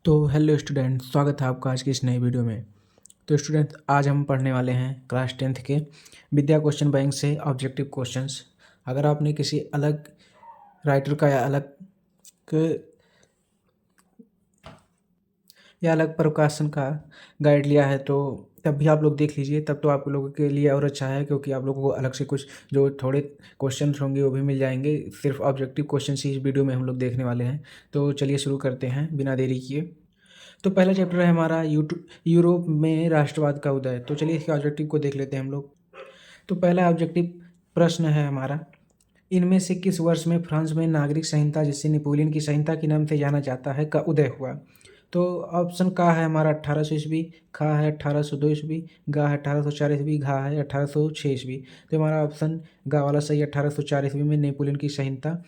तो hello student, स्वागत है आपका आज की इस नई वीडियो में। तो स्टूडेंट, आज हम पढ़ने वाले हैं क्लास 10th के विद्या क्वेश्चन बैंक से ऑब्जेक्टिव क्वेश्चंस। अगर आपने किसी अलग राइटर का या अलग प्रकाशन का गाइड लिया है तो तब भी आप लोग देख लीजिए, तब तो आप लोगों के लिए और अच्छा है, क्योंकि आप लोगों को अलग से कुछ जो थोड़े क्वेश्चंस होंगे वो भी मिल जाएंगे। सिर्फ ऑब्जेक्टिव क्वेश्चन ही इस वीडियो में हम लोग देखने वाले हैं। तो चलिए शुरू करते हैं बिना देरी किए। तो पहला चैप्टर है हमारा यूरोप में राष्ट्रवाद का उदय। तो चलिए इसके ऑब्जेक्टिव को देख लेते हैं हम लोग। तो पहला ऑब्जेक्टिव प्रश्न है हमारा, इनमें से किस वर्ष में फ्रांस में नागरिक संहिता, जिसे नेपोलियन की संहिता के नाम से जाना जाता है, का उदय हुआ? तो ऑप्शन का है हमारा 1800 ईस्वी, खा है 1802 ईस्वी, गा है 1804 ईस्वी, घा है 1806 ईस्वी। तो हमारा ऑप्शन गा वाला सही, 1804 ईस्वी में नेपोलियन की संहिता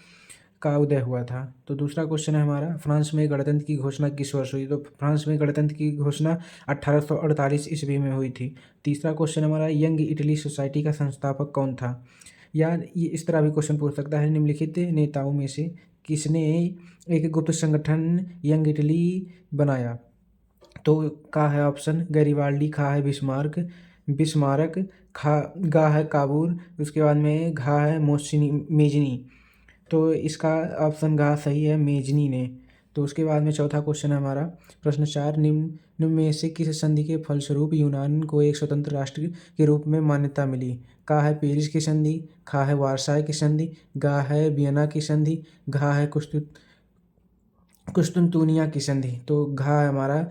का उदय हुआ था। तो दूसरा क्वेश्चन है हमारा, फ्रांस में गणतंत्र की घोषणा किस वर्ष हुई? तो फ्रांस में गणतंत्र की घोषणा 1848 ईस्वी में हुई थी। तीसरा क्वेश्चन हमारा, यंग इटली सोसाइटी का संस्थापक कौन था? या ये इस तरह भी क्वेश्चन पूछ सकता है, निम्नलिखित नेताओं में से किसने एक गुप्त संगठन यंग इटली बनाया? तो का है ऑप्शन गैरिबाल्डी, खा है बिस्मारक, खा गा है काबूल, उसके बाद में घा है मेजनी। तो इसका ऑप्शन घा सही है, मेजनी ने। तो उसके बाद में चौथा क्वेश्चन है हमारा, प्रश्न 4, निम्न में से किस संधि के फलस्वरूप यूनान को एक स्वतंत्र राष्ट्र के रूप में मान्यता मिली? का है पेरिस की संधि, खा है वारसाई की संधि, गा है वियना की संधि, घा है कुस्तुनतुनिया की संधि। तो घा है हमारा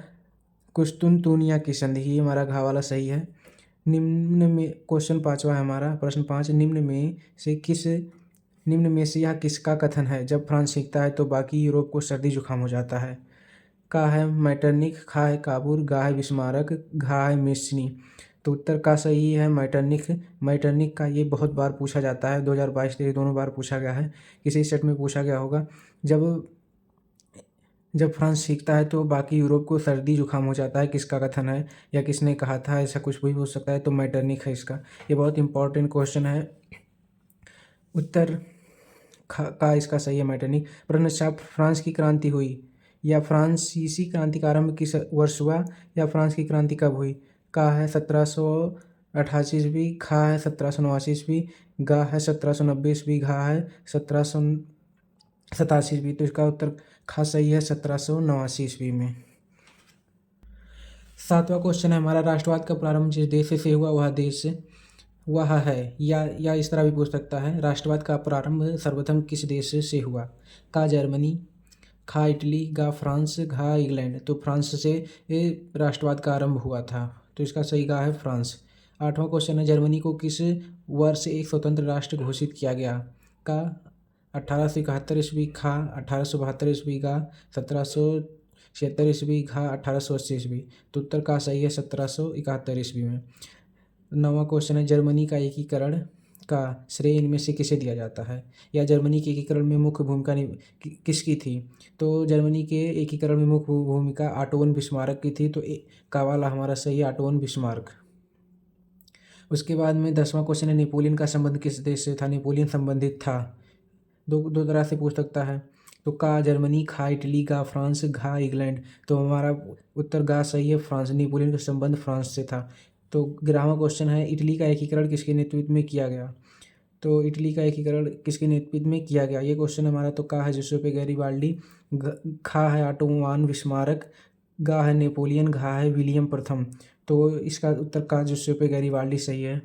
कुस्तुनतुनिया की संधि, ही हमारा घा वाला सही है। निम्न में क्वेश्चन पाँचवा है हमारा, प्रश्न 5, निम्न में से यह किसका कथन है, जब फ्रांस सीखता है तो बाकी यूरोप को सर्दी जुकाम हो जाता है? का है मैटरनिक, खा है काबूल, गा है बिस्मारक, घा है मेस्नी। तो उत्तर का सही है मैटरनिक। मैटरनिक का ये बहुत बार पूछा जाता है, 2022 दोनों बार पूछा गया है, किसी सेट में पूछा गया होगा। जब फ्रांस सीखता है तो बाकी यूरोप को सर्दी जुकाम हो जाता है, किसका कथन है या किसने कहा था, ऐसा कुछ भी हो सकता है। तो मैटरनिक है इसका। ये बहुत इंपॉर्टेंट क्वेश्चन है। उत्तर का इसका सही है मैटरनिक। प्रश्न 4, फ्रांस की क्रांति हुई या फ्रांसीसी क्रांति का आरंभ किस वर्ष हुआ, या फ्रांस की क्रांति कब हुई? का है 1788 ईस्वी, खा है 1789 ईस्वी, गा है 1790 ईस्वी, घा है 1787 ईस्वी। तो इसका उत्तर खा सही है, 1789 ईस्वी में। सातवां क्वेश्चन है हमारा, राष्ट्रवाद का प्रारंभ जिस देश से हुआ वह है, या इस तरह भी पूछ सकता है, राष्ट्रवाद का प्रारंभ सर्वप्रथम किस देश से हुआ? का जर्मनी, खा इटली, गा फ्रांस, घा इंग्लैंड। तो फ्रांस से राष्ट्रवाद का आरंभ हुआ था। तो इसका सही गा है फ्रांस। आठवां क्वेश्चन है, जर्मनी को किस वर्ष एक स्वतंत्र राष्ट्र घोषित किया गया? का 1871 ईस्वी, खा 1872 ईस्वी, गा 1776 ईस्वी, घा 1880 ईस्वी। तो उत्तर का सही है 1771 ईस्वी में। नौवां क्वेश्चन है, जर्मनी का एकीकरण का श्रेय इनमें से किसे दिया जाता है, या जर्मनी के एकीकरण में मुख्य भूमिका किसकी थी? तो जर्मनी के एकीकरण में मुख्य भूमिका ऑटो वन बिस्मार्क की थी। तो का वाला हमारा सही है, ऑटो वन बिस्मार्क। उसके बाद में 10वां क्वेश्चन है, नेपोलियन का संबंध किस देश से था? नेपोलियन संबंधित था, दो तरह से पूछ सकता है। तो का जर्मनी, खा इटली, गा फ्रांस, घा इंग्लैंड। तो हमारा उत्तर गा सही है, फ्रांस। नेपोलियन का संबंध फ्रांस से था। तो 11वां क्वेश्चन है, इटली का एकीकरण किसके नेतृत्व में किया गया? तो इटली का एकीकरण किसके नेतृत्व में किया गया, ये क्वेश्चन हमारा। तो का है जुसेप्पे गैरिबाल्डी, खा है ऑटो वन बिस्मार्क, गा है नेपोलियन, घा है विलियम प्रथम। तो इसका उत्तर का जुसेप्पे गैरिबाल्डी सही है।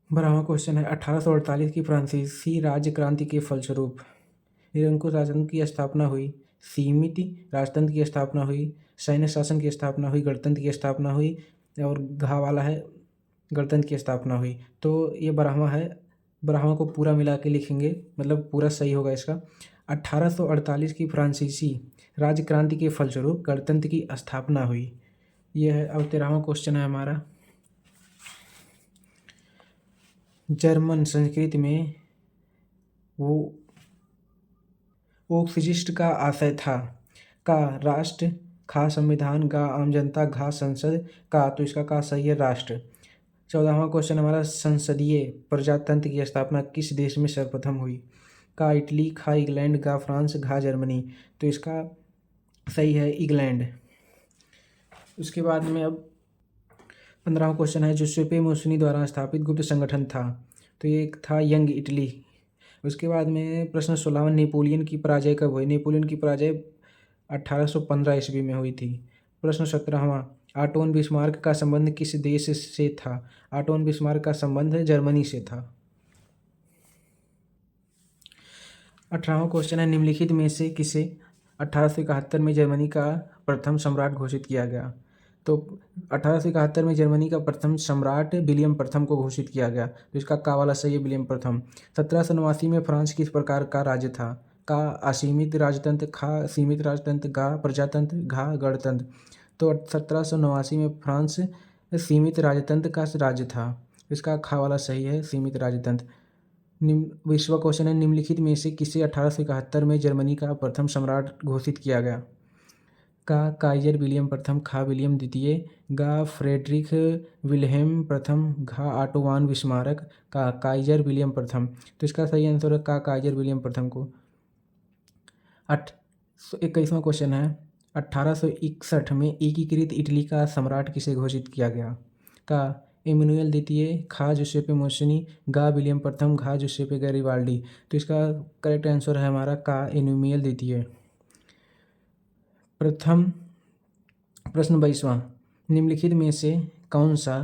12वां क्वेश्चन है, 1848 की फ्रांसीसी राज्य क्रांति के फलस्वरूप निरंकुश राजतंत्र की स्थापना हुई, सीमित राजतंत्र की स्थापना हुई, सैन्य शासन की स्थापना हुई, गणतंत्र की स्थापना हुई, और घा वाला है गणतंत्र की स्थापना हुई। तो ये 12वां है, 12वां को पूरा मिला के लिखेंगे, मतलब पूरा सही होगा इसका। 1848 की फ्रांसीसी राज्य क्रांति के फलस्वरूप गणतंत्र की स्थापना हुई, यह है। अब 13वां क्वेश्चन है हमारा, जर्मन संस्कृति में वोक्फिस्ट का आशय था? का राष्ट्र, खा संविधान, गा आम जनता, घा संसद, का। तो इसका का सही है, राष्ट्र। 14वां क्वेश्चन हमारा, संसदीय प्रजातंत्र की स्थापना किस देश में सर्वप्रथम हुई? का इटली, खा इंग्लैंड, गा फ्रांस, घा जर्मनी। तो इसका सही है इंग्लैंड। उसके बाद में अब 15वां क्वेश्चन है, जुसेप्पे मुसोलिनी द्वारा स्थापित गुप्त संगठन था। तो ये था यंग इटली। उसके बाद में प्रश्न 16वां, नेपोलियन की पराजय कब हुई? नेपोलियन की पराजय 1815 ईस्वी में हुई थी। प्रश्न 17वां, ऑटोन बिस्मार्क का संबंध किस देश से था? ऑटोन बिस्मार्क का संबंध जर्मनी से था। 18वां क्वेश्चन है, निम्नलिखित में से किसे 1871 में जर्मनी का प्रथम सम्राट घोषित किया गया? तो 1871 में जर्मनी का प्रथम सम्राट विलियम प्रथम को घोषित किया गया। तो इसका का वाला सही है, विलियम प्रथम। 1789 में फ्रांस किस प्रकार का राज्य था? का असीमित राजतंत्र, खा सीमित राजतंत्र, गा प्रजातंत्र, घा गणतंत्र। तो 1789 में फ्रांस सीमित राजतंत्र का राज्य था। इसका खा वाला सही है, सीमित राजतंत्र। विश्व क्वेश्चन है, निम्नलिखित में से किसे 1871 में जर्मनी का प्रथम सम्राट घोषित किया गया? का काइजर विलियम प्रथम, खा विलियम द्वितीय, गा फ्रेडरिक विल्हेम प्रथम, घा ऑटो विन बिस्मार्क, का काइजर विलियम प्रथम। तो इसका सही आंसर है का काइजर विलियम प्रथम को। 21वां क्वेश्चन है, 1861 में एकीकृत इटली का सम्राट किसे घोषित किया गया? का इमैनुअल द्वितीय, खा जुसेप्पे मुसोलिनी, गा विलियम प्रथम, घा जुसेप्पे गैरिबाल्डी। तो इसका करेक्ट आंसर है हमारा का इमैनुअल द्वितीय। प्रश्न 22वां, निम्नलिखित में से कौन सा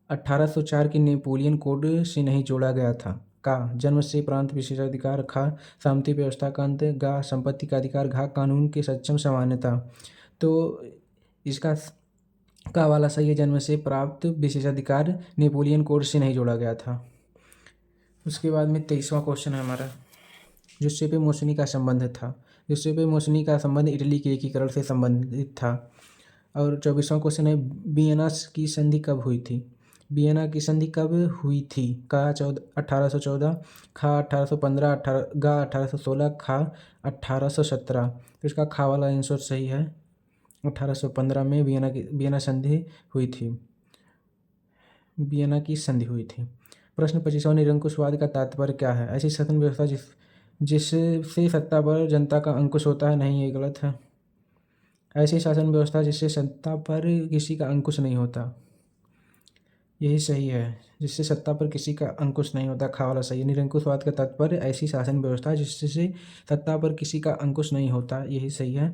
1804 के नेपोलियन कोड से नहीं जोड़ा गया था? का जन्म से प्रांत विशेषाधिकार, खा सामंती व्यवस्था का अंत, गा संपत्ति का अधिकार, घा कानून के सक्षम समानता। तो इसका का वाला सही है, जन्म से प्राप्त विशेषाधिकार नेपोलियन कोड से नहीं जोड़ा गया था। उसके बाद में 23वां क्वेश्चन है हमारा, जुसेप्पे मुसोलिनी का संबंध था। जुसेप्पे मुसोलिनी का संबंध इटली के एकीकरण से संबंधित था। और 24वां क्वेश्चन है, वियना की संधि कब हुई थी? वियना की संधि कब हुई थी? का 1814, खा 1815, गा 1816, खा 1817। तो इसका खा वाला आंसर सही है, 1815 में वियना संधि हुई थी। वियना की संधि हुई थी। प्रश्न 25वां, निरंकुशवाद का तात्पर्य क्या है? ऐसी शासन व्यवस्था जिससे सत्ता पर जनता का अंकुश होता है। नहीं, ये गलत है। ऐसी शासन व्यवस्था जिससे सत्ता पर किसी का अंकुश नहीं होता, यही सही है। जिससे सत्ता पर किसी का अंकुश नहीं होता, खा वाला सही है। निरंकुशवाद का तात्पर्य ऐसी शासन व्यवस्था जिससे सत्ता पर किसी का अंकुश नहीं होता, यही सही है।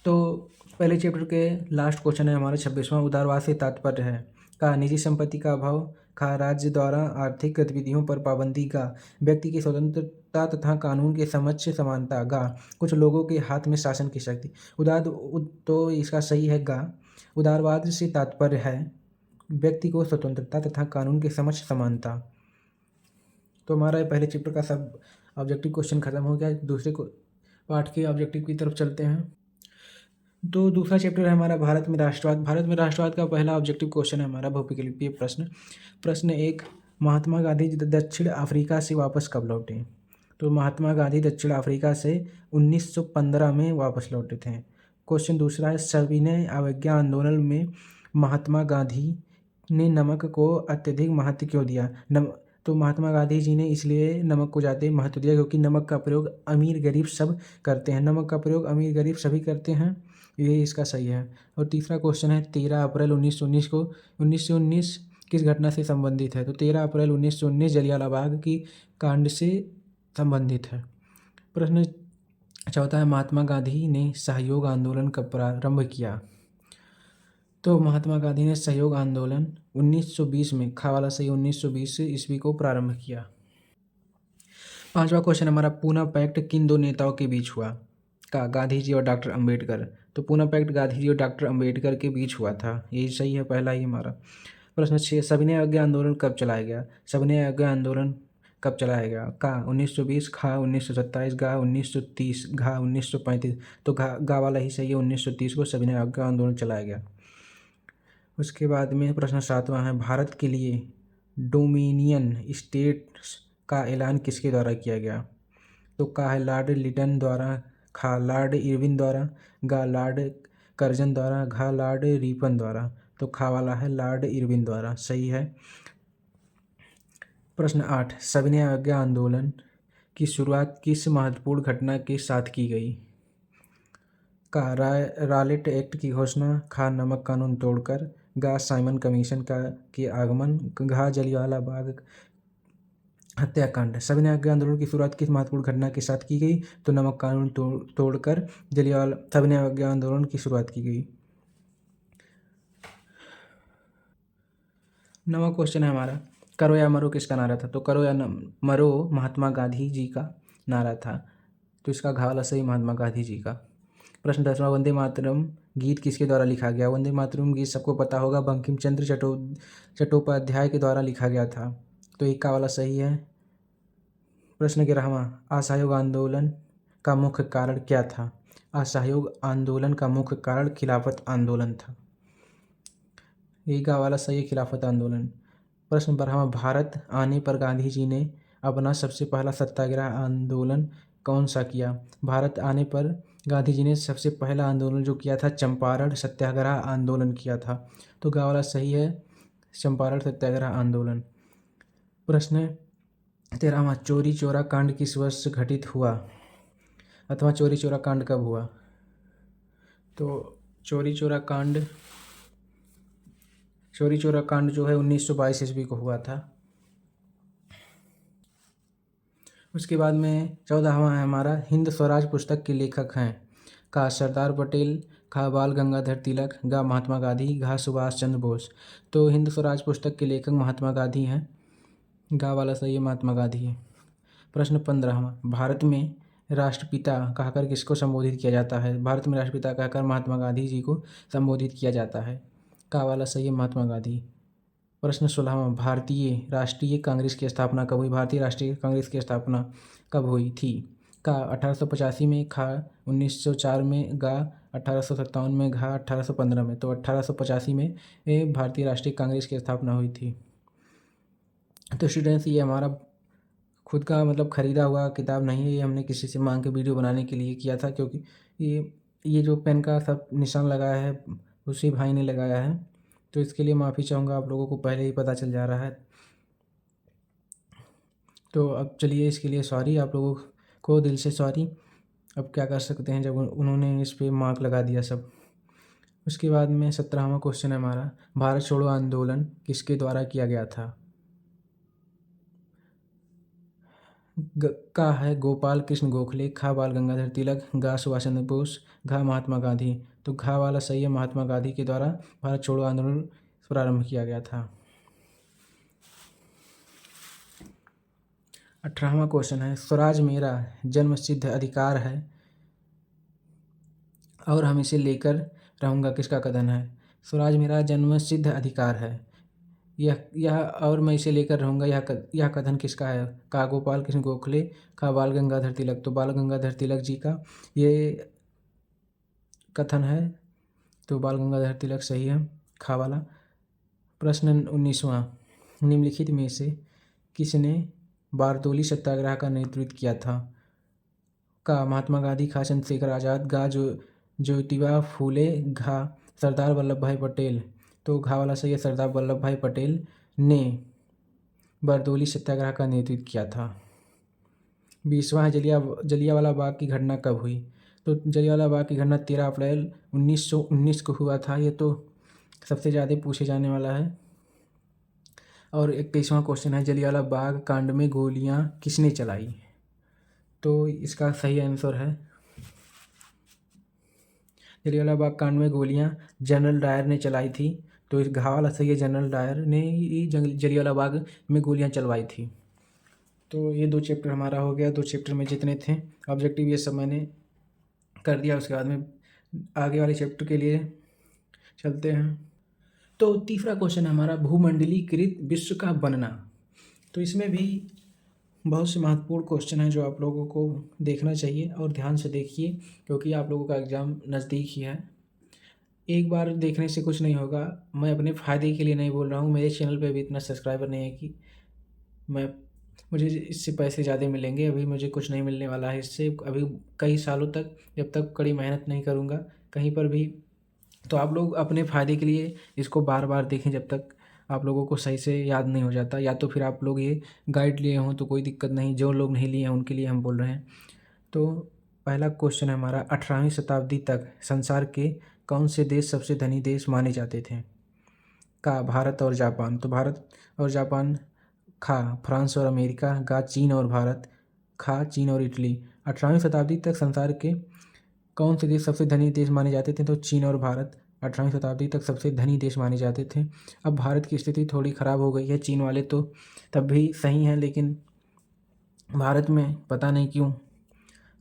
तो पहले चैप्टर के लास्ट क्वेश्चन है हमारा 26वां, उदारवाद से तात्पर्य है? का निजी संपत्ति का अभाव, का राज्य द्वारा आर्थिक गतिविधियों पर पाबंदी, का व्यक्ति की स्वतंत्रता तथा कानून के समक्ष समानता, गा कुछ लोगों के हाथ में शासन की शक्ति। तो इसका सही है गा। उदारवाद से तात्पर्य है व्यक्ति को स्वतंत्रता तथा कानून के समक्ष समानता। तो हमारा पहले चैप्टर का सब ऑब्जेक्टिव क्वेश्चन खत्म हो गया। दूसरे पार्ट के ऑब्जेक्टिव की तरफ चलते हैं। तो दूसरा चैप्टर है हमारा भारत में राष्ट्रवाद। भारत में राष्ट्रवाद का पहला ऑब्जेक्टिव क्वेश्चन है हमारा बहुविकल्पीय प्रश्न। प्रश्न 1, महात्मा गांधी दक्षिण अफ्रीका से वापस कब लौटे? तो महात्मा गांधी दक्षिण अफ्रीका से 1915 में वापस लौटे थे। क्वेश्चन दूसरा है, सविनय अवज्ञा आंदोलन में महात्मा गांधी ने नमक को अत्यधिक महत्व क्यों दिया? तो महात्मा गांधी जी ने इसलिए नमक को ज़्यादा महत्व दिया क्योंकि नमक का प्रयोग अमीर गरीब सब करते हैं। नमक का प्रयोग अमीर गरीब सभी करते हैं, ये इसका सही है। और तीसरा क्वेश्चन है, 13 अप्रैल 1919 किस घटना से संबंधित है? तो 13 अप्रैल 1919 जलियांवाला बाग की कांड से संबंधित है। प्रश्न चौथा है, महात्मा गांधी ने सहयोग आंदोलन कब प्रारंभ किया? तो महात्मा गांधी ने सहयोग आंदोलन 1920 में, खा वाला सही, 1920 ईस्वी को प्रारंभ किया। पांचवा क्वेश्चन हमारा, पूना पैक्ट किन दो नेताओं के बीच हुआ? का गांधी जी और डॉक्टर अंबेडकर। तो पूना पैक्ट गांधी जी और डॉक्टर अंबेडकर के बीच हुआ था, यही सही है, पहला ही हमारा। प्रश्न 6, सविनय अवज्ञा आंदोलन कब चलाया गया? सविनय अवज्ञा आंदोलन कब चलाया गया? का 1920, खा 1927, गा 1930, घा 1935। तो गा वाला ही सही है, 1930 को सविनय अवज्ञा आंदोलन चलाया गया। उसके बाद में प्रश्न 7वां है, भारत के लिए डोमिनियन स्टेट्स का ऐलान किसके द्वारा किया गया? तो का है लॉर्ड लिटन द्वारा, खा लॉर्ड इरविन द्वारा, गा लॉर्ड कर्जन द्वारा, घा लॉर्ड रिपन द्वारा। तो खा वाला है लॉर्ड इरविन द्वारा, सही है। प्रश्न 8, सविनय अवज्ञा आंदोलन की शुरुआत किस महत्वपूर्ण घटना के साथ की गई? का रॉलेट एक्ट की घोषणा, खा नमक कानून तोड़कर, गा साइमन कमीशन का के आगमन, घा जलियांवाला बाग हत्याकांड। सविनय आंदोलन की शुरुआत किस महत्वपूर्ण घटना के साथ की गई? तो नमक कानून तोड़कर जलियांवाला सविनय आंदोलन की शुरुआत की गई। नवा क्वेश्चन है हमारा, करो या मरो किसका नारा था? तो करो या मरो महात्मा गांधी जी का नारा था। तो इसका घा वाला सही महात्मा गांधी जी का। प्रश्न 10वां, वंदे मातरम गीत किसके द्वारा लिखा गया? वंदे मातरम गीत सबको पता होगा, बंकिम चंद्र चट्टोपाध्याय के द्वारा लिखा गया था। तो एक का वाला सही है। प्रश्न 11वां, असहयोग आंदोलन का मुख्य कारण क्या था? असहयोग आंदोलन का मुख्य कारण खिलाफत आंदोलन था। एक का वाला सही है, खिलाफत आंदोलन। प्रश्न 12वां, भारत आने पर गांधी जी ने अपना सबसे पहला सत्याग्रह आंदोलन कौन सा किया? भारत आने पर गांधी जी ने सबसे पहला आंदोलन जो किया था चंपारण सत्याग्रह आंदोलन किया था। तो गा वाला सही है, चंपारण सत्याग्रह आंदोलन। प्रश्न 13वां, चोरी चोरा कांड किस वर्ष घटित हुआ? अथवा चोरी चोरा कांड कब हुआ? तो चोरी चोरा कांड जो है 1922 ईस्वी को हुआ था। उसके बाद में 14वां है हमारा, हिंद स्वराज पुस्तक के लेखक हैं? का सरदार पटेल, खा बाल गंगाधर तिलक, गा महात्मा गांधी, घा सुभाष चंद्र बोस। तो हिंद स्वराज पुस्तक के लेखक महात्मा गांधी हैं। गा वाला सही है, महात्मा गांधी है। प्रश्न 15वां, भारत में राष्ट्रपिता कहकर किसको संबोधित किया जाता है? भारत में राष्ट्रपिता कहकर महात्मा गांधी जी को संबोधित किया जाता है। का वाला सही है, महात्मा गांधी। प्रश्न 16वां, भारतीय राष्ट्रीय कांग्रेस की स्थापना कब हुई? भारतीय राष्ट्रीय कांग्रेस की स्थापना कब हुई थी? का 1885 में, खा 1904 में, गा 1857 में, घा 1815 में। तो 1885 में भारतीय राष्ट्रीय कांग्रेस की स्थापना हुई थी। तो स्टूडेंट्स, ये हमारा खुद का मतलब ख़रीदा हुआ किताब नहीं है, ये हमने किसी से मांग के वीडियो बनाने के लिए किया था, क्योंकि ये जो पेन का सब निशान लगाया है उसी भाई ने लगाया है, तो इसके लिए माफ़ी चाहूँगा, आप लोगों को पहले ही पता चल जा रहा है। तो अब चलिए, इसके लिए सॉरी, आप लोगों को दिल से सॉरी। अब क्या कर सकते हैं जब उन्होंने इस पर मार्क लगा दिया सब। उसके बाद में 17वां क्वेश्चन है हमारा, भारत छोड़ो आंदोलन किसके द्वारा किया गया था? का है गोपाल कृष्ण गोखले, खा बाल गंगाधर तिलक, गा सुभाष चंद्र बोस, घा महात्मा गांधी। तो घा वाला सही है, महात्मा गांधी के द्वारा भारत छोड़ो आंदोलन प्रारंभ किया गया था। 18वां क्वेश्चन है, स्वराज मेरा जन्मसिद्ध अधिकार है और हम इसे लेकर रहूँगा किसका कथन है? स्वराज मेरा जन्मसिद्ध अधिकार है, यह और मैं इसे लेकर रहूँगा, यह कथन किसका है? का गोपाल कृष्ण गोखले, का बाल गंगाधर तिलक। तो बाल गंगाधर तिलक जी का ये कथन है, तो बाल गंगाधर तिलक सही है, खा वाला। प्रश्न 19वां, निम्नलिखित में से किसने बारदोली सत्याग्रह का नेतृत्व किया था? का महात्मा गांधी, खा चंद्रशेखर आज़ाद, गा ज्योतिबा फूले, घा सरदार वल्लभ भाई पटेल। तो घा वाला सही है, सरदार वल्लभ भाई पटेल ने बारदोली सत्याग्रह का नेतृत्व किया था। 20वां है, जलियांवाला बाग की घटना कब हुई? तो जलियांवाला बाग की घटना 13 अप्रैल 1919 को हुआ था। ये तो सबसे ज़्यादा पूछे जाने वाला है। और 21वां क्वेश्चन है, जलियांवाला बाग कांड में गोलियां किसने चलाई? तो इसका सही आंसर है, जलियांवाला बाग कांड में गोलियां जनरल डायर ने चलाई थी। तो इस घा वाला सही है, जनरल डायर ने ही जलियांवाला बाग में गोलियां चलवाई थी। तो ये 2 चैप्टर हमारा हो गया। 2 चैप्टर में जितने थे ऑब्जेक्टिव ये सब मैंने कर दिया। उसके बाद में आगे वाले चैप्टर के लिए चलते हैं। तो तीसरा क्वेश्चन है हमारा, भूमंडलीकृत विश्व का बनना। तो इसमें भी बहुत से महत्वपूर्ण क्वेश्चन हैं जो आप लोगों को देखना चाहिए और ध्यान से देखिए, क्योंकि आप लोगों का एग्ज़ाम नज़दीक ही है। एक बार देखने से कुछ नहीं होगा, मैं अपने फ़ायदे के लिए नहीं बोल रहा हूँ। मेरे चैनल पे भी इतना सब्सक्राइबर नहीं है कि मुझे इससे पैसे ज़्यादा मिलेंगे। अभी मुझे कुछ नहीं मिलने वाला है इससे, अभी कई सालों तक जब तक कड़ी मेहनत नहीं करूँगा कहीं पर भी। तो आप लोग अपने फ़ायदे के लिए इसको बार बार देखें जब तक आप लोगों को सही से याद नहीं हो जाता, या तो फिर आप लोग ये गाइड लिए हों तो कोई दिक्कत नहीं, जो लोग नहीं लिए हैं उनके लिए हम बोल रहे हैं। तो पहला क्वेश्चन है हमारा, 18वीं शताब्दी तक संसार के कौन से देश सबसे धनी देश माने जाते थे? का भारत और जापान। तो भारत और जापान। खा फ्रांस और अमेरिका। गा चीन और भारत। खा चीन और इटली। 18वीं शताब्दी तक संसार के कौन से देश सबसे धनी देश माने जाते थे? तो चीन और भारत 18वीं शताब्दी तक सबसे धनी देश माने जाते थे। अब भारत की स्थिति थोड़ी ख़राब हो गई है, चीन वाले तो तब भी सही हैं, लेकिन भारत में पता नहीं क्यों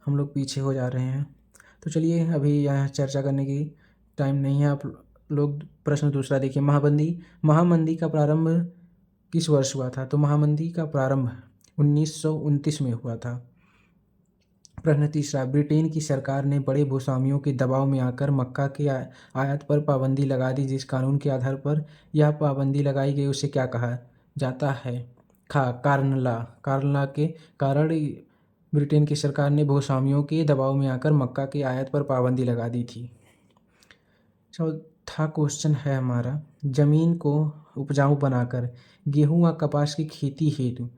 हम लोग पीछे हो जा रहे हैं। तो चलिए, अभी यहाँ चर्चा करने की टाइम नहीं है, आप लोग प्रश्न दूसरा देखिए। महामंदी का प्रारंभ किस वर्ष हुआ था? तो महामंदी का प्रारंभ 1929 में हुआ था। प्रश्न तीसरा, ब्रिटेन की सरकार ने बड़े भूस्वामियों के दबाव में आकर मक्का के आयात पर पाबंदी लगा दी। जिस कानून के आधार पर यह पाबंदी लगाई गई उसे क्या कहा जाता है? खा कार्न लॉ के कारण ब्रिटेन की सरकार ने भूस्वामियों के दबाव में आकर मक्का के आयात पर पाबंदी लगा दी थी। चौथा क्वेश्चन है हमारा, जमीन को उपजाऊ बनाकर गेहूं व कपास की खेती हेतु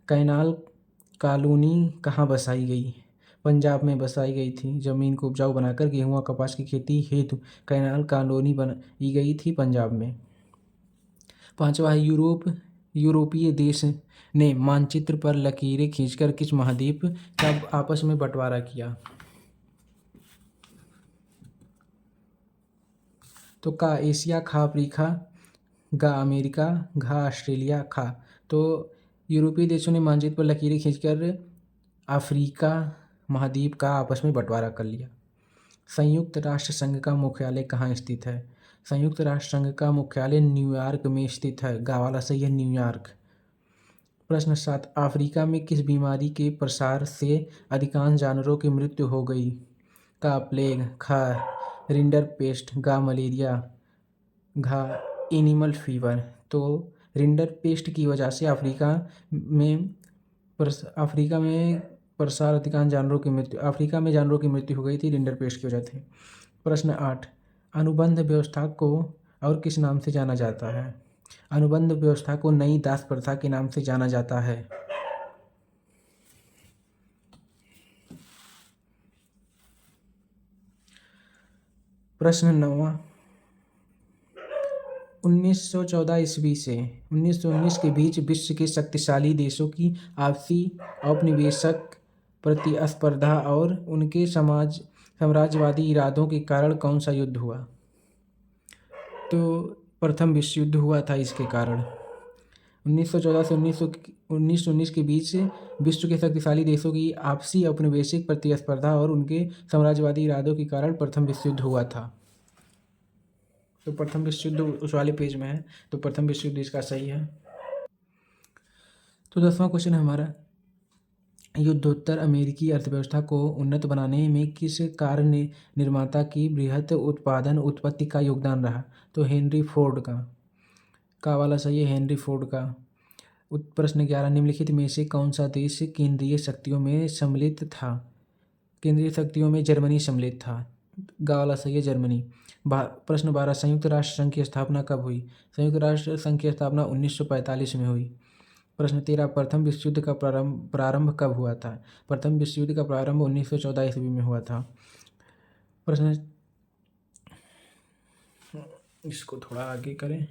कैनाल कॉलोनी कहाँ बसाई गई? पंजाब में बसाई गई थी। जमीन को उपजाऊ बनाकर गेहूं व कपास की खेती हेतु कैनाल कॉलोनी बनाई गई थी पंजाब में। पांचवा है, यूरोपीय देश ने मानचित्र पर लकीरें खींचकर किस महाद्वीप का आपस में बंटवारा किया? तो का एशिया। खा अफ्रीका। गा अमेरिका। घा ऑस्ट्रेलिया। खा। तो यूरोपीय देशों ने मानचित्र पर लकीरें खींचकर अफ्रीका महाद्वीप का आपस में बंटवारा कर लिया। संयुक्त राष्ट्र संघ का मुख्यालय कहाँ स्थित है? संयुक्त राष्ट्र संघ का मुख्यालय न्यूयॉर्क में स्थित है। गा वाला सही है, न्यूयॉर्क। प्रश्न 7, अफ्रीका में किस बीमारी के प्रसार से अधिकांश जानवरों की मृत्यु हो गई? का प्लेग। खा रिंडर पेस्ट। गा मलेरिया। घा एनिमल फीवर। तो रिंडर पेस्ट की वजह से अफ्रीका में प्रसार अधिकांश जानवरों की मृत्यु अफ्रीका में जानवरों की मृत्यु हो गई थी रिंडर पेस्ट की वजह से। प्रश्न 8, अनुबंध व्यवस्था को और किस नाम से जाना जाता है? अनुबंध व्यवस्था को नई दास प्रथा के नाम से जाना जाता है। प्रश्न 9, 1914 ईस्वी से 1919 के बीच विश्व के शक्तिशाली देशों की आपसी औपनिवेशिक प्रतिस्पर्धा और उनके साम्राज्यवादी इरादों के कारण कौन सा युद्ध हुआ? तो प्रथम विश्व युद्ध हुआ था इसके कारण। 1914 से 1919 के बीच विश्व के शक्तिशाली देशों की आपसी औपनिवेशिक प्रतिस्पर्धा और उनके साम्राज्यवादी इरादों के कारण प्रथम विश्व युद्ध हुआ था। तो प्रथम विश्व युद्ध उस वाले पेज में है, तो प्रथम विश्व युद्ध इसका सही है। तो 10वां क्वेश्चन है हमारा, युद्धोत्तर अमेरिकी अर्थव्यवस्था को उन्नत बनाने में किस कार निर्माता की बृहत उत्पादन उत्पत्ति का योगदान रहा? तो हेनरी फोर्ड का वाला सही है, हेनरी फोर्ड का। प्रश्न 11, निम्नलिखित में से कौन सा देश केंद्रीय शक्तियों में सम्मिलित था? केंद्रीय शक्तियों में जर्मनी सम्मिलित था। गा वाला सही है, जर्मनी। प्रश्न 12, संयुक्त राष्ट्र संघ की स्थापना कब हुई? संयुक्त राष्ट्र संघ की स्थापना 1945 में हुई। प्रश्न 13, प्रथम विश्व युद्ध का प्रारंभ कब हुआ था? प्रथम विश्व युद्ध का प्रारंभ 1914 ईस्वी में हुआ था। प्रश्न, इसको थोड़ा आगे करें।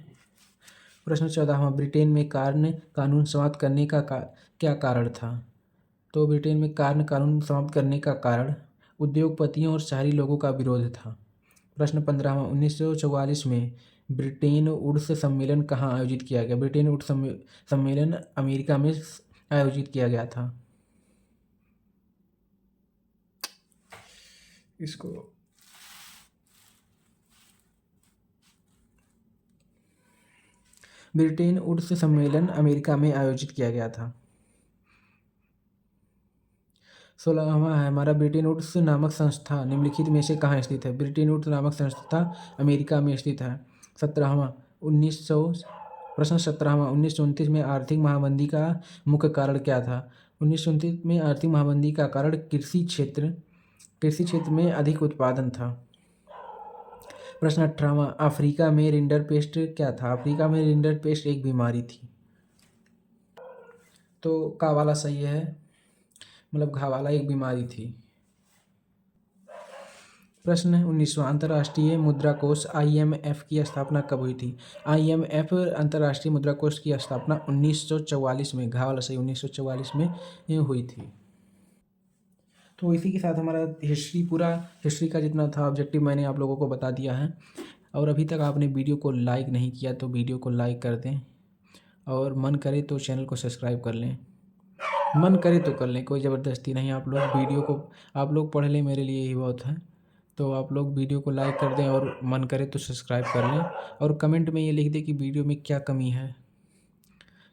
प्रश्न 14, ब्रिटेन में कार्न कानून समाप्त करने का क्या कारण था? तो ब्रिटेन में कार्न कानून समाप्त करने का कारण उद्योगपतियों और शहरी लोगों का विरोध था। प्रश्न 15, 1944 में ब्रिटेन वुड्स सम्मेलन कहाँ आयोजित किया गया? ब्रिटेन वुड्स सम्मेलन अमेरिका में आयोजित किया गया था। इसको ब्रिटेन वुड्स सम्मेलन अमेरिका में आयोजित किया गया था। 16वां है हमारा, ब्रिटेन वुड्स नामक संस्था निम्नलिखित में से कहाँ स्थित है? ब्रिटेन वुड्स नामक संस्था अमेरिका में स्थित है। 17वां, प्रश्न 17वां, 1929 में आर्थिक महामंदी का मुख्य कारण क्या था? 1929 में आर्थिक महामंदी का कारण कृषि क्षेत्र में अधिक उत्पादन था। प्रश्न 18वां, अफ्रीका में रिंडरपेस्ट क्या था? अफ्रीका में रिंडरपेस्ट एक बीमारी थी। तो का वाला सही है, मतलब घा वाला एक बीमारी थी। प्रश्न 19वां, अंतर्राष्ट्रीय मुद्रा कोष IMF की स्थापना कब हुई थी? IMF अंतर्राष्ट्रीय मुद्रा कोष की स्थापना 1944 में, घा वाला सही, 1944 में हुई थी। तो इसी के साथ हमारा हिस्ट्री का जितना था ऑब्जेक्टिव मैंने आप लोगों को बता दिया है। और अभी तक आपने वीडियो को लाइक नहीं किया तो वीडियो को लाइक कर दें, और मन करे तो चैनल को सब्सक्राइब कर लें। मन करे तो कर लें, कोई ज़बरदस्ती नहीं। आप लोग वीडियो को आप लोग पढ़ लें, मेरे लिए ही बहुत है। तो आप लोग वीडियो को लाइक कर दें और मन करे तो सब्सक्राइब कर लें, और कमेंट में ये लिख दें कि वीडियो में क्या कमी है,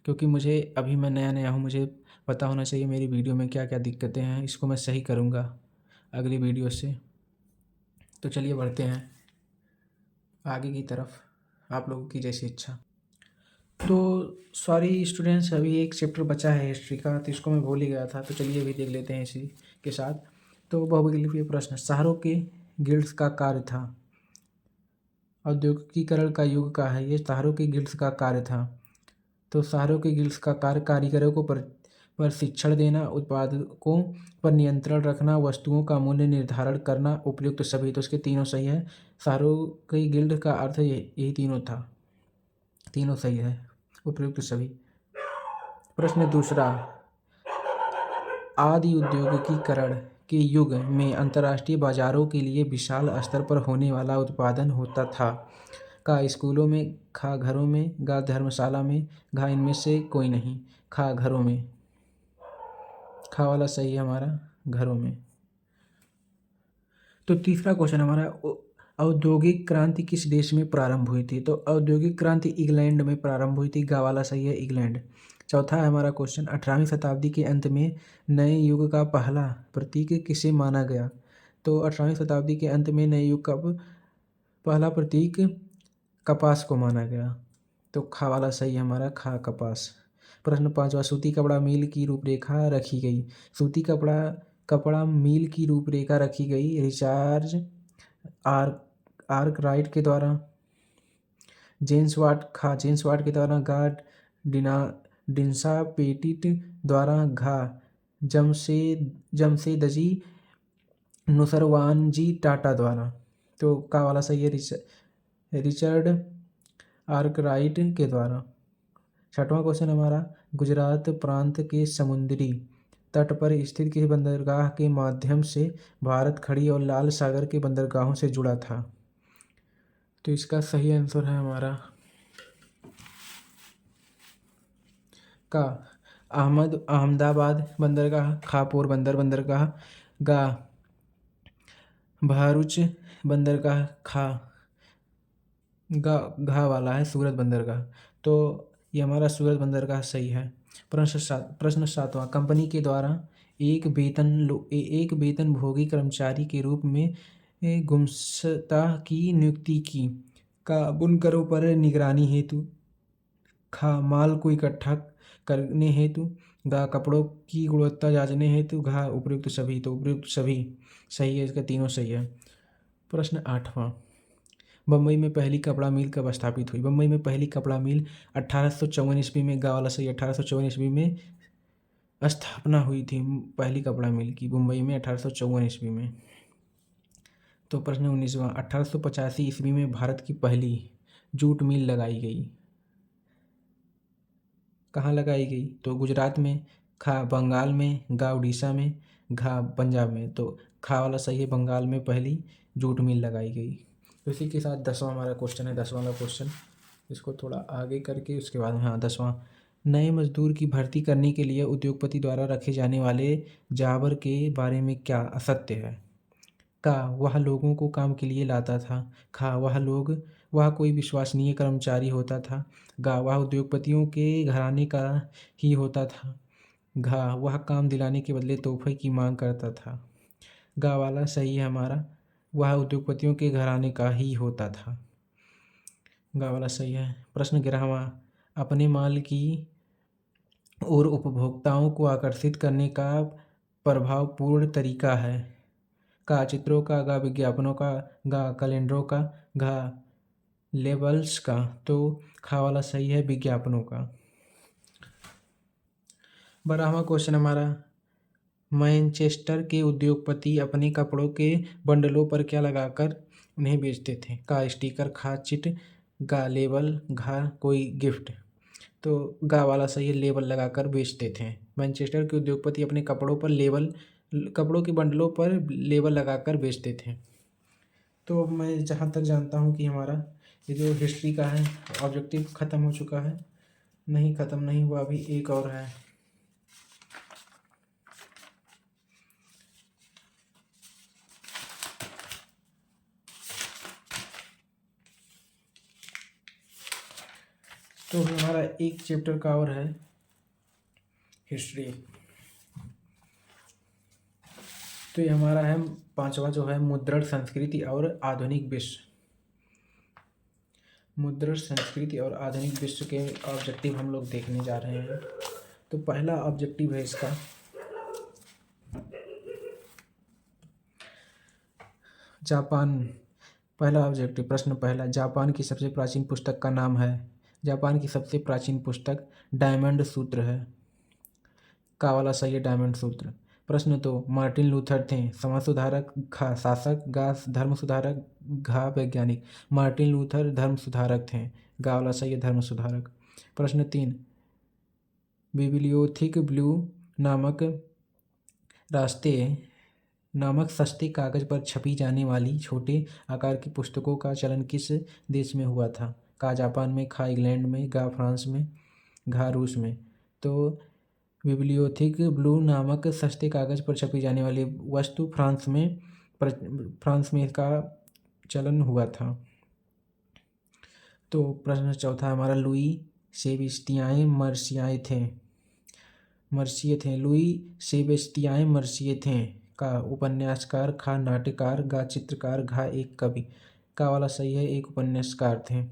क्योंकि मुझे अभी मैं नया नया हूँ, मुझे पता होना चाहिए मेरी वीडियो में क्या क्या दिक्कतें हैं। इसको मैं सही करूँगा अगली वीडियो से। तो चलिए बढ़ते हैं आगे की तरफ, आप लोगों की जैसी इच्छा। तो सॉरी स्टूडेंट्स, अभी एक चैप्टर बचा है हिस्ट्री का, तो इसको मैं भूल ही गया था। तो चलिए अभी देख लेते हैं इसी के साथ। तो बहुविकल्पीय प्रश्न, शहरों के गिल्ड्स का कार्य था। औद्योगिकीकरण का युग का है ये, शहरों के गिल्ड्स का कार्य था। तो शहरों के गिल्ड्स का कार्य कारीगरों को प्रशिक्षण देना, उत्पादकों पर नियंत्रण रखना, वस्तुओं का मूल्य निर्धारण करना, उपयुक्त सभी। तो इसके तीनों सही है। शहरों के गिल्ड का अर्थ यही तीनों था, तीनों सही है, उपयुक्त सभी। प्रश्न दूसरा, आदि औद्योगिकीकरण के युग में अंतर्राष्ट्रीय बाजारों के लिए विशाल स्तर पर होने वाला उत्पादन होता था। का स्कूलों में, खा घरों में, गा धर्मशाला में, घा इनमें से कोई नहीं, खा घरों में। खा वाला सही है हमारा, घरों में। तो तीसरा क्वेश्चन हमारा, औद्योगिक क्रांति किस देश में प्रारंभ हुई थी? तो औद्योगिक क्रांति इंग्लैंड में प्रारंभ हुई थी, गा वाला सही है, इंग्लैंड। चौथा है हमारा क्वेश्चन, 18वीं शताब्दी के अंत में नए युग का पहला प्रतीक किसे माना गया? तो 18वीं शताब्दी के अंत में नए युग का पहला प्रतीक कपास को माना गया। तो खा वाला सही है हमारा, खा कपास। प्रश्न 5वां, सूती कपड़ा मिल की रूपरेखा रखी गई। सूती कपड़ा मिल की रूपरेखा रखी गई रिचार्ज आर्कराइट के द्वारा, जेम्स वाट के द्वारा, गा डिन्सा पेटिट द्वारा, घा जमशेदजी नुसरवानजी टाटा द्वारा। तो का वाला सही है, रिचर्ड आर्कराइट के द्वारा। छठवां क्वेश्चन हमारा, गुजरात प्रांत के समुद्री तट पर स्थित किस बंदरगाह के माध्यम से भारत खड़ी और लाल सागर के बंदरगाहों से जुड़ा था? तो इसका सही आंसर है हमारा का अहमदाबाद बंदरगाह, खा पोरबंदर बंदरगाह, गा भरूच बंदरगाह, खा घा वाला है सूरत बंदरगाह। तो ये हमारा सूरत बंदरगाह सही है। प्रश्न 7वां, कंपनी के द्वारा एक वेतनभोगी कर्मचारी के रूप में गुमास्ता की नियुक्ति की। का बुनकरों पर निगरानी हेतु, खा माल को इकट्ठा करने हेतु, गा कपड़ों की गुणवत्ता जांचने हेतु, घा उपयुक्त सभी। तो उपयुक्त सभी सही है, इसका तीनों सही है। प्रश्न 8वां, बम्बई में पहली कपड़ा मिल कब स्थापित हुई? बम्बई में पहली कपड़ा मिल 1854 ईस्वी में, गा वाला सही, 1854 ईस्वी में स्थापना हुई थी पहली कपड़ा मिल की, मुंबई में 1854 ईस्वी में। तो प्रश्न 19वां, 1885 ईस्वी में भारत की पहली जूट मिल लगाई गई। कहाँ लगाई गई? तो गुजरात में, खा बंगाल में, गा उड़ीसा में, घा पंजाब में। तो खा वाला सही है, बंगाल में पहली जूट मिल लगाई गई। तो इसी के साथ 10वां हमारा क्वेश्चन है, 10वां वाला क्वेश्चन, इसको थोड़ा आगे करके उसके बाद में, हाँ 10वां, नए मजदूर की भर्ती करने के लिए उद्योगपति द्वारा रखे जाने वाले जाबर के बारे में क्या असत्य है? का वह लोगों को काम के लिए लाता था, खा वह कोई विश्वसनीय कर्मचारी होता था, गा वह उद्योगपतियों के घराने का ही होता था, घा वह काम दिलाने के बदले तोहफे की मांग करता था। गा वाला सही है हमारा, वह उद्योगपतियों के घराने का ही होता था, गा वाला सही है। प्रश्न 11वां, अपने माल की और उपभोक्ताओं को आकर्षित करने का प्रभावपूर्ण तरीका है। का चित्रों का, गा विज्ञापनों का, गा कैलेंडरों का, घा लेबल्स का, तो खा वाला सही है विज्ञापनों का। 12वां क्वेश्चन हमारा, मैनचेस्टर के उद्योगपति अपने कपड़ों के बंडलों पर क्या लगाकर उन्हें बेचते थे? का स्टिकर, खा चिट, गा लेबल, घा कोई गिफ्ट। तो गा वाला सही है, लेबल लगाकर बेचते थे। मैनचेस्टर के उद्योगपति अपने कपड़ों के बंडलों पर लेबल लगाकर बेचते थे। तो मैं जहाँ तक जानता हूँ कि हमारा ये जो हिस्ट्री का है ऑब्जेक्टिव ख़त्म हो चुका है। नहीं, ख़त्म नहीं हुआ, अभी एक और है। तो हमारा एक चैप्टर का और है हिस्ट्री। तो ये हमारा है 5वां जो है मुद्रण संस्कृति और आधुनिक विश्व। मुद्रण संस्कृति और आधुनिक विश्व के ऑब्जेक्टिव हम लोग देखने जा रहे हैं। तो पहला ऑब्जेक्टिव है इसका, जापान। पहला ऑब्जेक्टिव, प्रश्न पहला, जापान की सबसे प्राचीन पुस्तक का नाम है? जापान की सबसे प्राचीन पुस्तक डायमंड सूत्र है। का वाला सही है, डायमंड सूत्र। प्रश्न दो, मार्टिन लूथर थे समाज सुधारक, खा शासक, गा धर्म सुधारक, घा वैज्ञानिक। मार्टिन लूथर धर्म सुधारक थे, गा वाला सही है, धर्म सुधारक। प्रश्न तीन, बिब्लियोथिक ब्लू नामक रास्ते नामक सस्ते कागज पर छपी जाने वाली छोटे आकार की पुस्तकों का चलन किस देश में हुआ था? का जापान में, खा इंग्लैंड में, गा फ्रांस में, घा रूस में। तो बिब्लियोथिक ब्लू नामक सस्ते कागज पर छपी जाने वाली वस्तु फ्रांस में इसका चलन हुआ था। तो प्रश्न चौथा हमारा, लुई सेबेस्टियान लुई सेबेस्टियान मर्सिये थे का उपन्यासकार, खा नाट्यकार, गा चित्रकार, घा एक कवि। का वाला सही है, एक उपन्यासकार थे।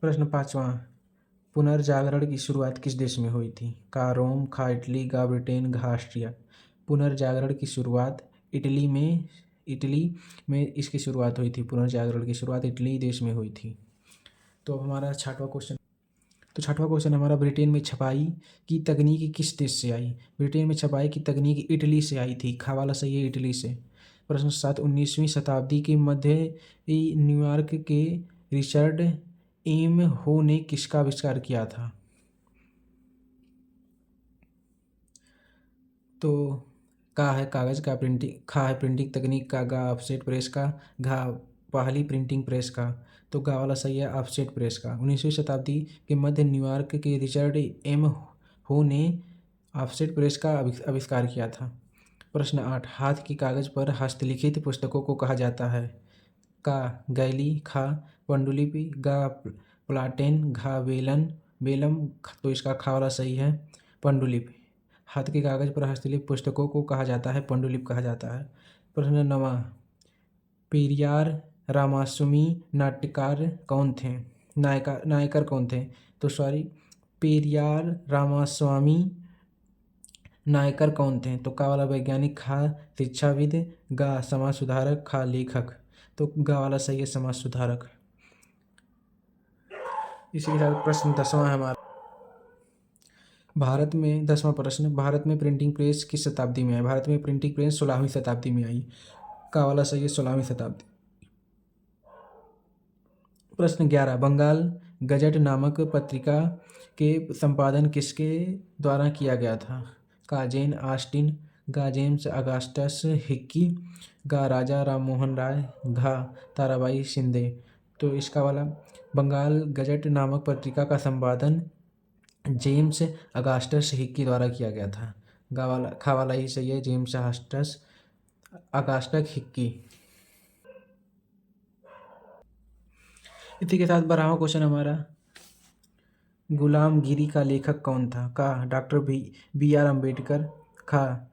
प्रश्न पाँचवां, पुनर्जागरण की शुरुआत किस देश में हुई थी? का रोम, खा इटली, गा ब्रिटेन, घा ऑस्ट्रिया। पुनर्जागरण की शुरुआत इटली में इसकी शुरुआत हुई थी। पुनर्जागरण की शुरुआत इटली देश में हुई थी। तो हमारा छठवां क्वेश्चन हमारा, ब्रिटेन में छपाई की तकनीक किस देश से आई? ब्रिटेन में छपाई की तकनीक इटली से आई थी, खा वाला सही है, इटली से। प्रश्न 7, 19वीं शताब्दी के मध्य न्यूयॉर्क के रिचर्ड एम हो ने किसका आविष्कार किया था? तो का है कागज़ का प्रिंटिंग, खा है प्रिंटिंग तकनीक का, गा ऑफसेट प्रेस का, घा पहली प्रिंटिंग प्रेस का। तो गा वाला सही है, ऑफसेट प्रेस का। 19वीं शताब्दी के मध्य न्यूयॉर्क के रिचर्ड एम हो ने ऑफसेट प्रेस का आविष्कार किया था। प्रश्न 8, हाथ की कागज़ पर हस्तलिखित पुस्तकों को कहा जाता है? का गैली, खा पांडुलिपि, गा प्लाटेन, घा वेलम। तो इसका खा वाला सही है, पांडुलिपि। हाथ के कागज़ पर हस्तलिखित पुस्तकों को कहा जाता है, पांडुलिपि कहा जाता है। प्रश्न 9, पेरियार रामास्वामी नाट्यकार कौन थे? नायकर कौन थे? तो सॉरी, पेरियार रामास्वामी नायकर कौन थे? तो का वाला वैज्ञानिक, खा शिक्षाविद, गा समाज सुधारक, खा लेखक। तो गा वाला सही है, समाज सुधारक। इसी के साथ प्रश्न 10वां है हमारा, भारत में 10वां प्रश्न, भारत में प्रिंटिंग प्रेस किस शताब्दी में आई? भारत में प्रिंटिंग प्रेस 16वीं शताब्दी में आई। का वाला सही है, 16वीं शताब्दी। प्रश्न 11, बंगाल गजट नामक पत्रिका के संपादन किसके द्वारा किया गया था? का जेन ऑस्टिन, गा जेम्स अगस्टस हिक्की, गा राजा राम मोहन राय, घा ताराबाई शिंदे। तो इसका वाला बंगाल गजट नामक पत्रिका का संपादन जेम्स अगस्टस हिक्की द्वारा किया गया था। खा वाला ही सही है, जेम्स अगस्टस हिक्की। इसी के साथ 12वां क्वेश्चन हमारा, गुलामगिरी का लेखक कौन था? का डॉक्टर बी आर अम्बेडकर, खा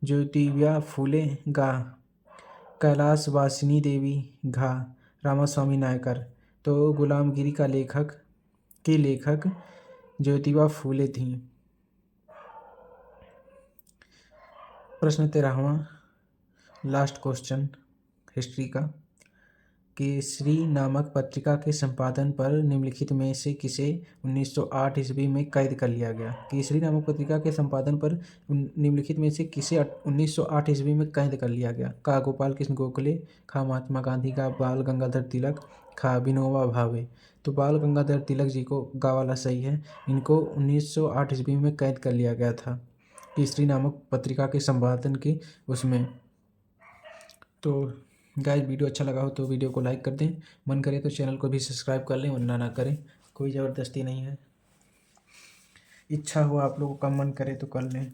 ज्योतिबा फूले, गा कैलाश वासिनी देवी, घा रामास्वामी नायकर। तो गुलामगिरी का लेखक ज्योतिबा फूले थी। प्रश्न 13वां, लास्ट क्वेश्चन हिस्ट्री का। केसरी नामक पत्रिका के संपादन पर निम्नलिखित में से किसे 1908 ईस्वी में कैद कर लिया गया? केसरी नामक पत्रिका के संपादन पर निम्नलिखित में से किसे 1908 ईस्वी में कैद कर लिया गया? का गोपाल कृष्ण गोखले, खा महात्मा गांधी, का बाल गंगाधर तिलक, खा विनोबा भावे। तो बाल गंगाधर तिलक जी को गा वाला सही है। इनको 1908 ईस्वी में कैद कर लिया गया था केसरी नामक पत्रिका के संपादन के उसमें। तो गाइस, वीडियो अच्छा लगा हो तो वीडियो को लाइक कर दें, मन करे तो चैनल को भी सब्सक्राइब कर लें, वरना ना करें, कोई ज़बरदस्ती नहीं है। इच्छा हो आप लोगों का, मन करे तो कर लें।